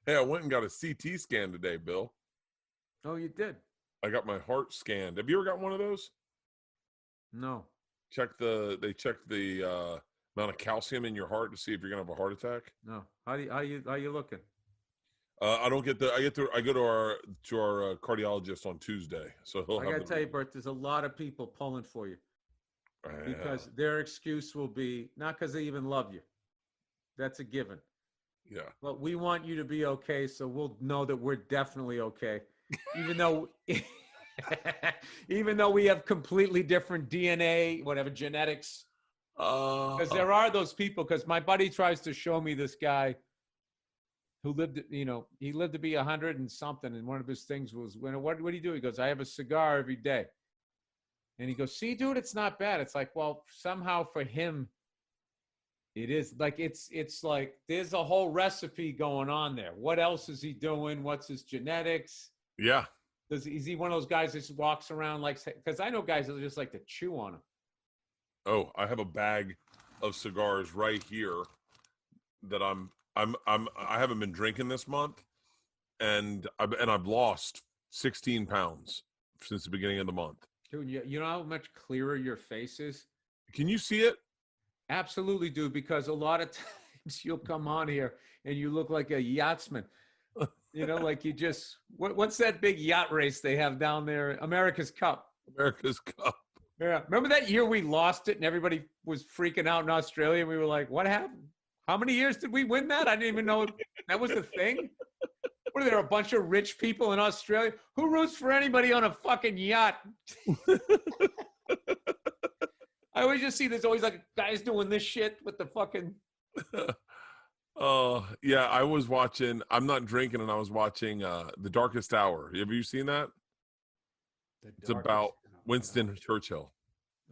Hey, I went and got a CT scan today, Bill. Oh, you did? I got my heart scanned. Have you ever got one of those? No. They check the amount of calcium in your heart to see if you're gonna have a heart attack. No. How you looking? I don't get the. I go to our cardiologist on Tuesday, so he'll. I gotta tell you, Bert, there's a lot of people pulling for you because their excuse will be not because they even love you. That's a given. Yeah. But we want you to be okay, so we'll know that we're definitely okay, even though we have completely different DNA, whatever genetics. Because there are those people. Because my buddy tries to show me this guy who lived, he lived to be 100 and something. And one of his things was, what do you do? He goes, I have a cigar every day. And he goes, see, dude, it's not bad. It's like, well, somehow for him, it is like, it's like, there's a whole recipe going on there. What else is he doing? What's his genetics? Yeah. Is he one of those guys that just walks around like, because I know guys that just like to chew on them. Oh, I have a bag of cigars right here that I haven't been drinking this month, and I've lost 16 pounds since the beginning of the month. Dude, you know how much clearer your face is? Can you see it? Absolutely, dude, because a lot of times you'll come on here and you look like a yachtsman. Like you just, what's that big yacht race they have down there? America's Cup. America's Cup. Yeah. Remember that year we lost it and everybody was freaking out in Australia? And we were like, what happened? How many years did we win that? I didn't even know that was the thing. What are there, a bunch of rich people in Australia? Who roots for anybody on a fucking yacht? I always just see there's always like guys doing this shit with the fucking. Oh, yeah. I was watching, I'm not drinking, and I was watching The Darkest Hour. Have you seen that? It's about Winston Churchill.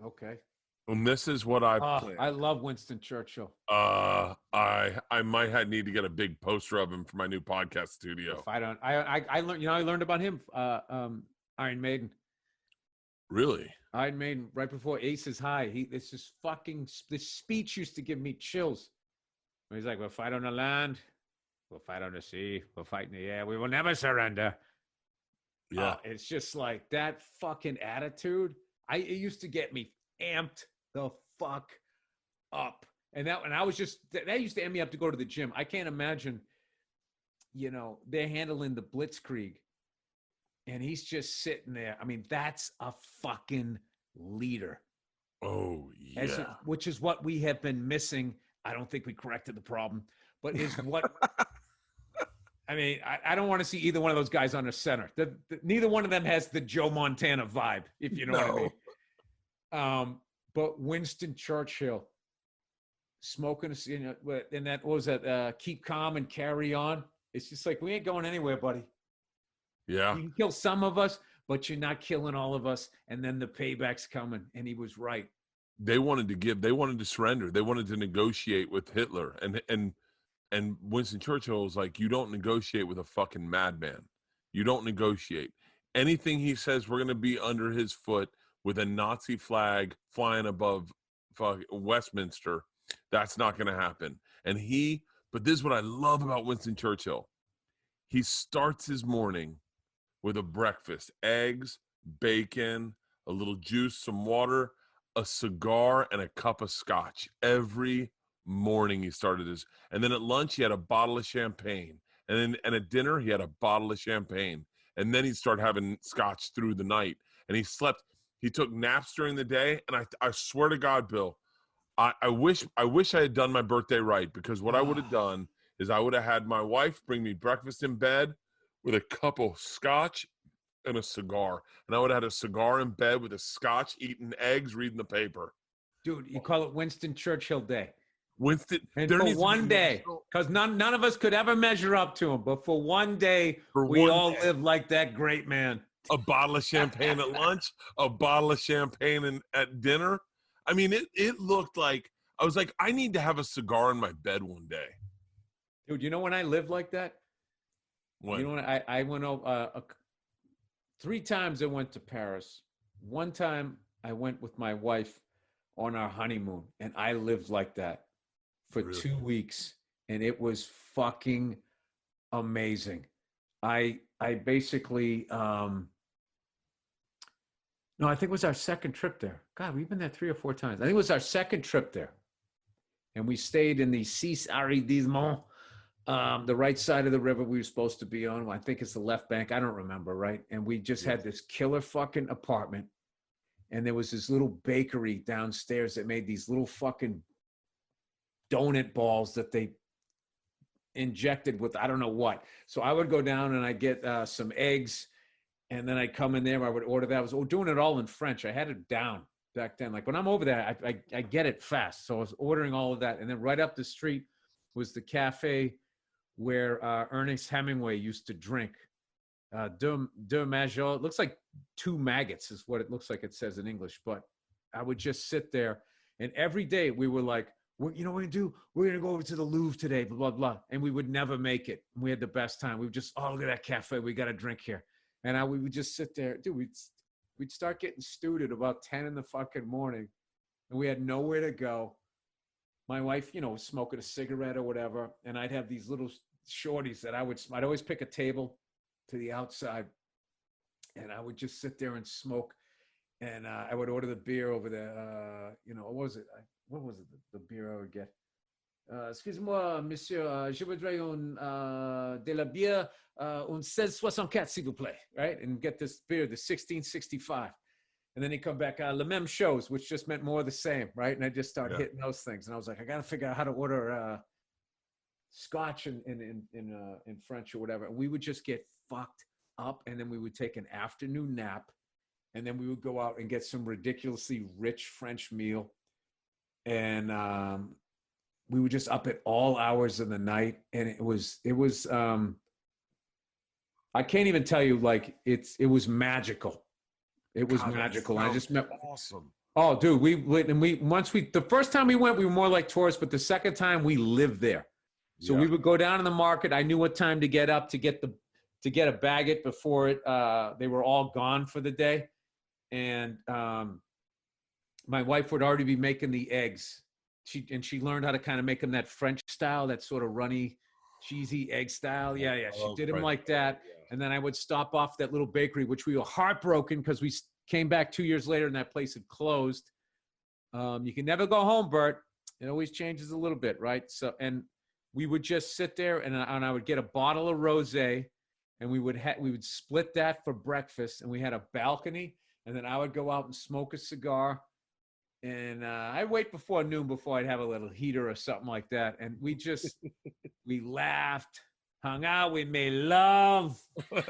Okay. And this is what I planned. I love Winston Churchill. I might need to get a big poster of him for my new podcast studio. If I don't, I learned, I learned about him, Iron Maiden. Really? Iron Maiden, right before Aces High. This speech used to give me chills. He's like, we'll fight on the land, we'll fight on the sea, we'll fight in the air, we will never surrender. Yeah. It's just like that fucking attitude. It used to get me amped the fuck up. And that used to amp me up to go to the gym. I can't imagine, they're handling the blitzkrieg and he's just sitting there. I mean, that's a fucking leader. Oh, yeah. Which is what we have been missing. I don't think we corrected the problem, but is what I mean, I don't want to see either one of those guys on the center. Neither one of them has the Joe Montana vibe, if you know what I mean. But Winston Churchill smoking, and that was that keep calm and carry on. It's just like, we ain't going anywhere, buddy. Yeah. You can kill some of us, but you're not killing all of us. And then the payback's coming. And he was right. They wanted to surrender. They wanted to negotiate with Hitler. And Winston Churchill was like, you don't negotiate with a fucking madman. You don't negotiate. Anything he says, we're going to be under his foot with a Nazi flag flying above Westminster. That's not going to happen. But this is what I love about Winston Churchill. He starts his morning with a breakfast, eggs, bacon, a little juice, some water, a cigar, and a cup of scotch. Every morning he started his, and then at lunch he had a bottle of champagne, and at dinner he had a bottle of champagne, and then he'd start having scotch through the night, and he took naps during the day. And I swear to God, Bill, I wish I had done my birthday right, because what I would have done is I would have had my wife bring me breakfast in bed with a cup of scotch and a cigar, and I would have had a cigar in bed with a scotch, eating eggs, reading the paper. Dude, you call it Winston Churchill Day. Winston, and for one day, because none of us could ever measure up to him, but for one day, we all live like that great man. A bottle of champagne at lunch, a bottle of champagne at dinner. I mean, it looked like, I was like, I need to have a cigar in my bed one day. Dude, you know when I lived like that? When? You know when I went over 3 times I went to Paris. One time I went with my wife on our honeymoon, and I lived like that for 2 weeks, and it was fucking amazing. I basically no, I think it was our second trip there. God, we've been there 3 or 4 times. I think it was our second trip there. And we stayed in the Six Arrondissement, the right side of the river we were supposed to be on. I think it's the left bank. I don't remember, right? And we just had this killer fucking apartment. And there was this little bakery downstairs that made these little fucking donut balls that they injected with I don't know what. So I would go down and I'd get some eggs, and then I'd come in there. I would order that. I was doing it all in French. I had it down back then. Like when I'm over there, I get it fast. So I was ordering all of that, and then right up the street was the cafe where Ernest Hemingway used to drink. Deux Major. It looks like 2 maggots is what it looks like. It says in English, but I would just sit there, and every day we were like, you know what we're gonna do? We're gonna go over to the Louvre today, blah, blah, blah. And we would never make it. We had the best time. We would just, look at that cafe. We got a drink here. And we would just sit there. Dude, we'd start getting stewed at about 10 in the fucking morning. And we had nowhere to go. My wife, was smoking a cigarette or whatever. And I'd have these little shorties that I'd always pick a table to the outside. And I would just sit there and smoke. And I would order the beer over there. What was it? The beer I would get? Excusez-moi, monsieur, je voudrais de la bière, un 1664, s'il vous plaît, right? And get this beer, the 1665. And then he'd come back, le même chose, which just meant more of the same, right? And I just started hitting those things. And I was like, I got to figure out how to order scotch in French or whatever. And we would just get fucked up. And then we would take an afternoon nap. And then we would go out and get some ridiculously rich French meal. And we were just up at all hours of the night. And it was I can't even tell you, like, it was magical. It was magical. I just met awesome. Oh, dude, the first time we went, we were more like tourists, but the second time we lived there. So we would go down in the market. I knew what time to get up to get a baguette before they were all gone for the day. And my wife would already be making the eggs. She learned how to kind of make them that French style, that sort of runny, cheesy egg style. Yeah. She did them like that. Yeah. And then I would stop off that little bakery, which we were heartbroken because we came back 2 years later and that place had closed. You can never go home, Bert. It always changes a little bit, right? So, and we would just sit there and I would get a bottle of rosé, and we would split that for breakfast, and we had a balcony, and then I would go out and smoke a cigar. And I'd wait before noon before I'd have a little heater or something like that. And we laughed, hung out, we made love. We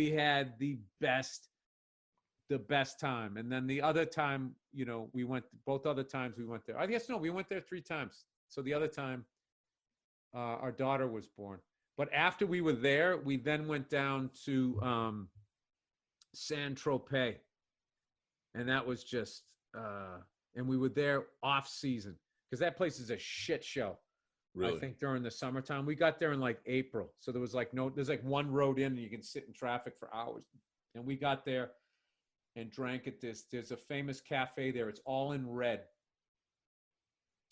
had the best time. And then the other time, both other times we went there. I guess, no, we went there 3 times. So the other time, our daughter was born. But after we were there, we then went down to Saint-Tropez. And that was just, and we were there off season because that place is a shit show. Really? I think during the summertime. We got there in like April. So there's like one road in and you can sit in traffic for hours. And we got there and drank at there's a famous cafe there. It's all in red.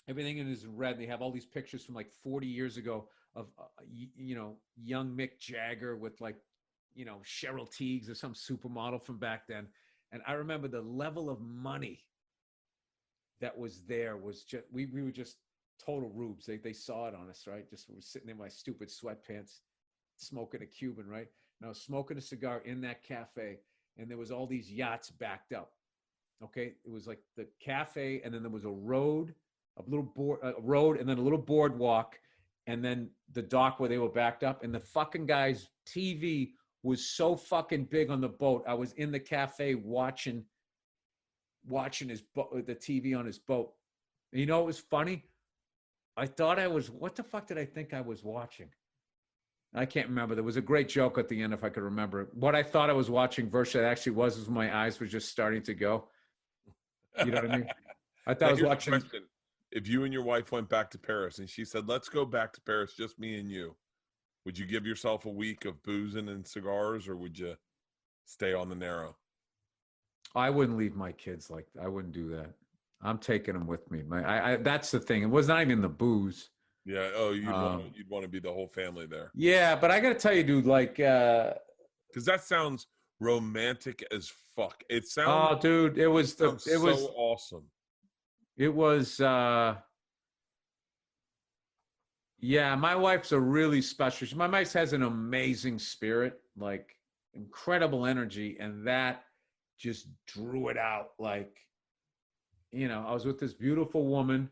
Everything in it is in red. They have all these pictures from like 40 years ago of, young Mick Jagger with like, Cheryl Tiegs or some supermodel from back then. And I remember the level of money that was there was just, we were just total rubes. They saw it on us, right? Just we were sitting in my stupid sweatpants, smoking a Cuban, right? And I was smoking a cigar in that cafe, and there was all these yachts backed up. Okay, it was like the cafe, and then there was a road, and then a little boardwalk, and then the dock where they were backed up. And the fucking guy's TV was so fucking big on the boat. I was in the cafe watching his the TV on his boat. And it was funny? I thought what the fuck did I think I was watching? I can't remember. There was a great joke at the end, if I could remember. What I thought I was watching versus it actually was my eyes were just starting to go. You know what I mean? I thought I was watching. If you and your wife went back to Paris and she said, let's go back to Paris, just me and you, would you give yourself a week of boozing and cigars, or would you stay on the narrow? I wouldn't leave my kids like that. I wouldn't do that. I'm taking them with me. That's the thing. It was not even the booze. Yeah. Oh, you'd want to be the whole family there. Yeah, but I got to tell you, dude, like, because that sounds romantic as fuck. It sounds. oh, dude, it was awesome. It was. Yeah, my wife's a really special. My wife has an amazing spirit, like incredible energy, and that just drew it out. Like, you know, I was with this beautiful woman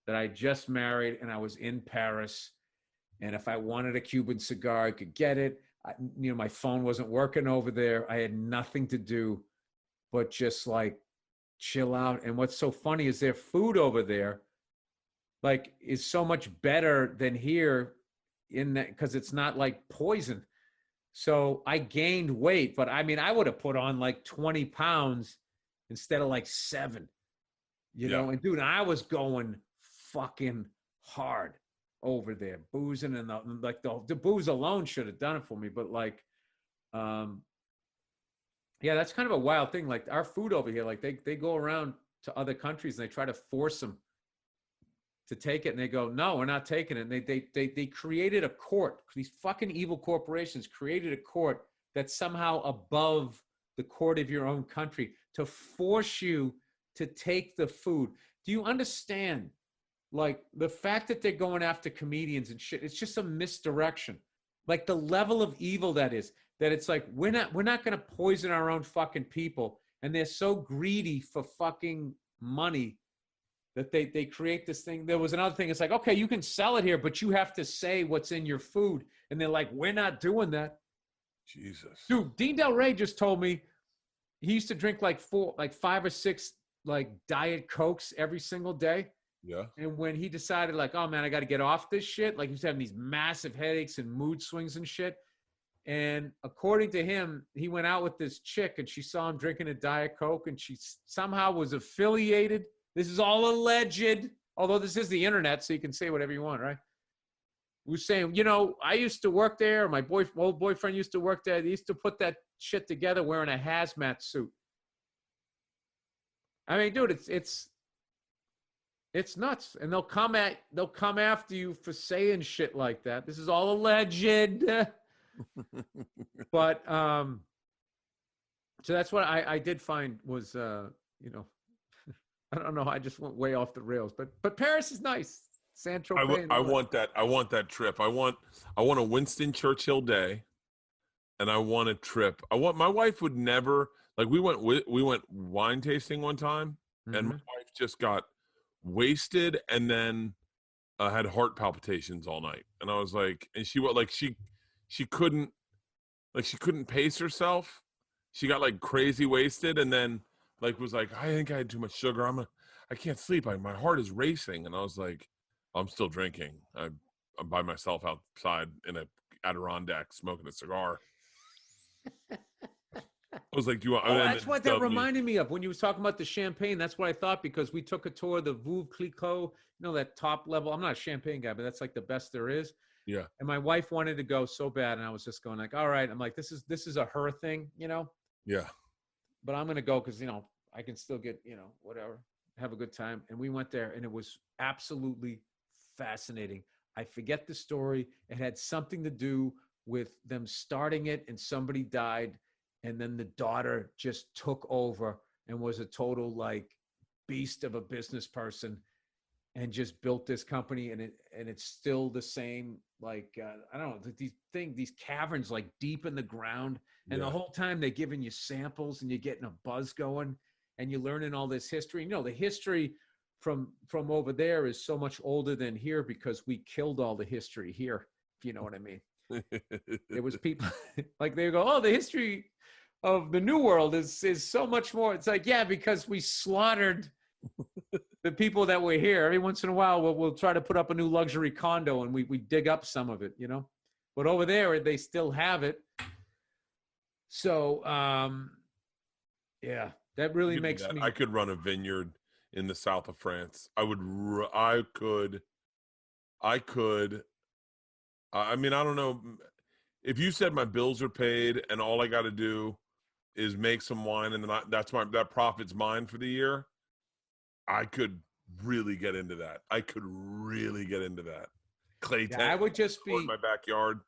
that I just married, and I was in Paris. And if I wanted a Cuban cigar, I could get it. My phone wasn't working over there. I had nothing to do but just like chill out. And what's so funny is their food over there, like, is so much better than here in that, because it's not like poison. So I gained weight, but I mean, I would have put on like 20 pounds instead of like 7, you know? And dude, I was going fucking hard over there, boozing, and the booze alone should have done it for me. But like, yeah, that's kind of a wild thing. Like our food over here, like they go around to other countries and they try to force them to take it, and they go, no, we're not taking it. And they created a court. These fucking evil corporations created a court that's somehow above the court of your own country to force you to take the food. Do you understand? Like the fact that they're going after comedians and shit, it's just a misdirection. Like the level of evil that is, that it's like, we're not going to poison our own fucking people. And they're so greedy for fucking money that they create this thing. There was another thing. It's like, okay, you can sell it here, but you have to say what's in your food. And they're like, we're not doing that. Jesus. Dude, Dean Del Rey just told me he used to drink like 5 or 6 like Diet Cokes every single day. Yeah. And when he decided like, oh man, I got to get off this shit. Like he was having these massive headaches and mood swings and shit. And according to him, he went out with this chick and she saw him drinking a Diet Coke and she somehow was affiliated. This is all alleged, although this is the internet, so you can say whatever you want, right? Was saying, you know, I used to work there. My old boyfriend used to work there. They used to put that shit together wearing a hazmat suit. I mean, dude, it's nuts. And they'll come after you for saying shit like that. This is all alleged. But so that's what I did find was you know, I don't know. I just went way off the rails, but Paris is nice. Saint-Tropez. I want that. I want that trip. I want a Winston Churchill day, and I want a trip. My wife would never, like, we went wine tasting one time, and my wife just got wasted and then had heart palpitations all night. And I was like, and she couldn't pace herself. She got like crazy wasted, and then like was like, I think I had too much sugar. I can't sleep. My heart is racing. And I was like, I'm still drinking. I'm by myself outside in a Adirondack smoking a cigar. I was like, do you want? That's what that reminded me of when you was talking about the champagne. That's what I thought, because we took a tour of the Veuve Clicquot, you know, that top level. I'm not a champagne guy, but that's like the best there is. Yeah. And my wife wanted to go so bad, and I was just going like, all right. I'm like, this is a her thing, you know? Yeah. But I'm gonna go because, you know, I can still get, you know, whatever, have a good time. And we went there, and it was absolutely fascinating. I forget the story. It had something to do with them starting it, and somebody died, and then the daughter just took over and was a total like beast of a business person, and just built this company, and it's still the same. Like I don't know, these caverns like deep in the ground, and the whole time they're giving you samples, and you're getting a buzz going, and you're learning all this history. You know, the history from over there is so much older than here, because we killed all the history here, if you know what I mean. There was people like, they go, oh, the history of the New World is so much more. It's like, yeah, because we slaughtered the people that were here. Every once in a while, we'll try to put up a new luxury condo, and we dig up some of it, you know. But over there, they still have it. So, yeah, that really makes me. I could run a vineyard in the south of France. I could. I mean, I don't know. If you said my bills are paid and all I got to do is make some wine, and then that profit's mine for the year, I could really get into that. clay Yeah, tent I would just in be. my backyard.